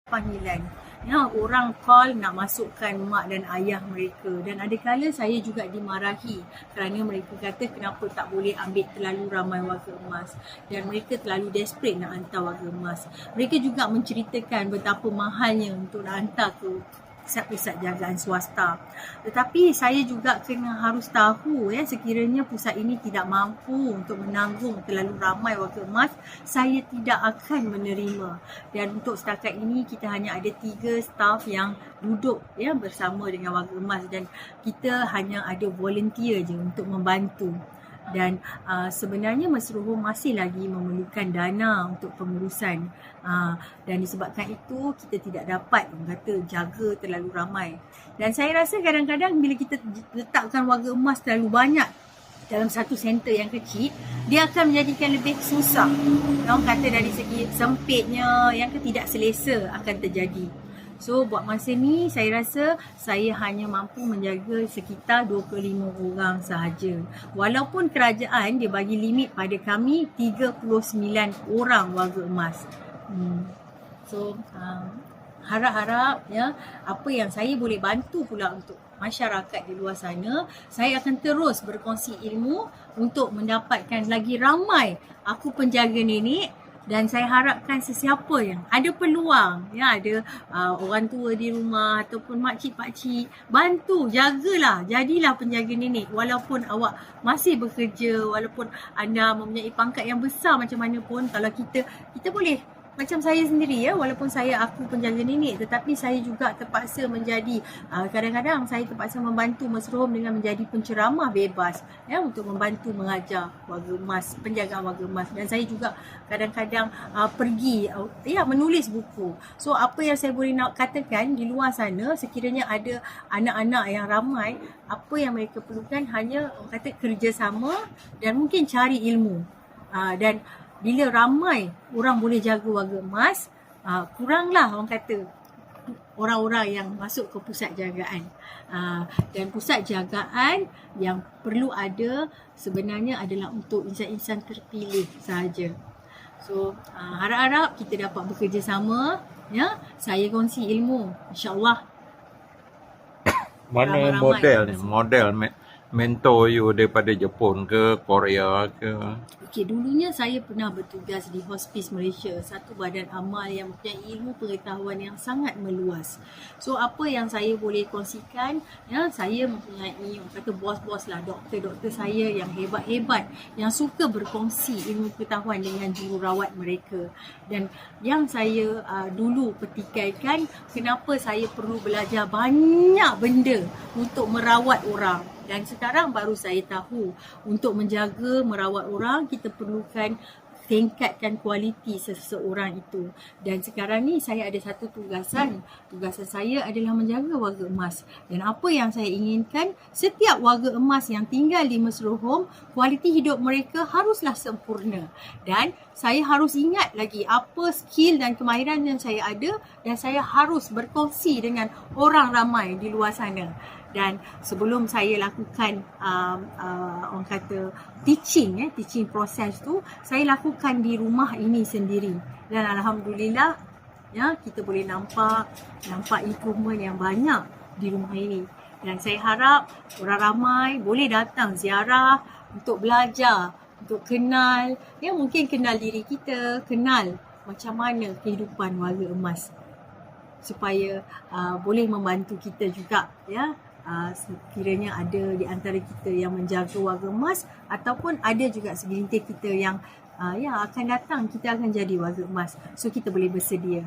panggilan. Ya, orang call nak masukkan mak dan ayah mereka, dan ada kala saya juga dimarahi kerana mereka kata kenapa tak boleh ambil terlalu ramai warga emas, dan mereka terlalu desperate nak hantar warga emas. Mereka juga menceritakan betapa mahalnya untuk nak hantar ke pusat-pusat jagaan swasta. Tetapi saya juga harus tahu, sekiranya pusat ini tidak mampu untuk menanggung terlalu ramai warga emas, saya tidak akan menerima. Dan untuk setakat ini kita hanya ada 3 staf yang duduk bersama dengan warga emas, dan kita hanya ada volunteer je untuk membantu. Dan sebenarnya Mesra Home masih lagi memerlukan dana untuk pengurusan, dan disebabkan itu kita tidak dapat jaga terlalu ramai. Dan saya rasa kadang-kadang bila kita letakkan warga emas terlalu banyak dalam satu center yang kecil, dia akan menjadikan lebih susah. Orang kata dari segi sempitnya, yang tidak selesa akan terjadi. So buat masa ni saya rasa saya hanya mampu menjaga sekitar 25 orang sahaja. Walaupun kerajaan dia bagi limit pada kami 39 orang warga emas. So harap-harap apa yang saya boleh bantu pula untuk masyarakat di luar sana, saya akan terus berkongsi ilmu untuk mendapatkan lagi ramai aku penjaga nenek. Dan saya harapkan sesiapa yang ada peluang, ada orang tua di rumah ataupun makcik pakcik, bantu, jagalah, jadilah penjaga nenek. Walaupun awak masih bekerja, walaupun anda mempunyai pangkat yang besar macam mana pun, kalau kita boleh, macam saya sendiri walaupun aku penjaga nenek, tetapi saya juga terpaksa menjadi, kadang-kadang saya terpaksa membantu Mesra Home dengan menjadi penceramah bebas untuk membantu mengajar warga emas, penjagaan warga emas. Dan saya juga kadang-kadang pergi menulis buku. So apa yang saya boleh nak katakan, di luar sana sekiranya ada anak-anak yang ramai, apa yang mereka perlukan hanya kerjasama dan mungkin cari ilmu. Dan bila ramai orang boleh jaga warga emas, kuranglah orang-orang yang masuk ke pusat jagaan. Dan pusat jagaan yang perlu ada sebenarnya adalah untuk insan-insan terpilih sahaja. So harap-harap kita dapat bekerjasama. Saya kongsi ilmu, insyaAllah. Mana model mentor you daripada Jepun ke Korea ke? Okey, dulunya saya pernah bertugas di Hospice Malaysia, satu badan amal yang mempunyai ilmu pengetahuan yang sangat meluas. So apa yang saya boleh kongsikan, saya mempunyai bos-bos lah, doktor-doktor saya yang hebat-hebat, yang suka berkongsi ilmu pengetahuan dengan jururawat mereka. Dan yang saya dulu petikaikan, kenapa saya perlu belajar banyak benda untuk merawat orang. Dan sekarang baru saya tahu, untuk menjaga, merawat orang, kita perlukan tingkatkan kualiti seseorang itu. Dan sekarang ni saya ada satu tugasan. Tugasan saya adalah menjaga warga emas. Dan apa yang saya inginkan, setiap warga emas yang tinggal di Mesra Home, kualiti hidup mereka haruslah sempurna. Dan saya harus ingat lagi apa skill dan kemahiran yang saya ada, dan saya harus berkongsi dengan orang ramai di luar sana. Dan sebelum saya lakukan teaching proses tu, saya lakukan di rumah ini sendiri. Dan alhamdulillah kita boleh nampak improvement yang banyak di rumah ini. Dan saya harap orang ramai boleh datang ziarah untuk belajar, untuk kenal, mungkin kenal diri kita, kenal macam mana kehidupan warga emas, supaya boleh membantu kita juga sekiranya ada di antara kita yang menjaga warga emas, ataupun ada juga segelintir kita yang akan datang, kita akan jadi warga emas. So kita boleh bersedia.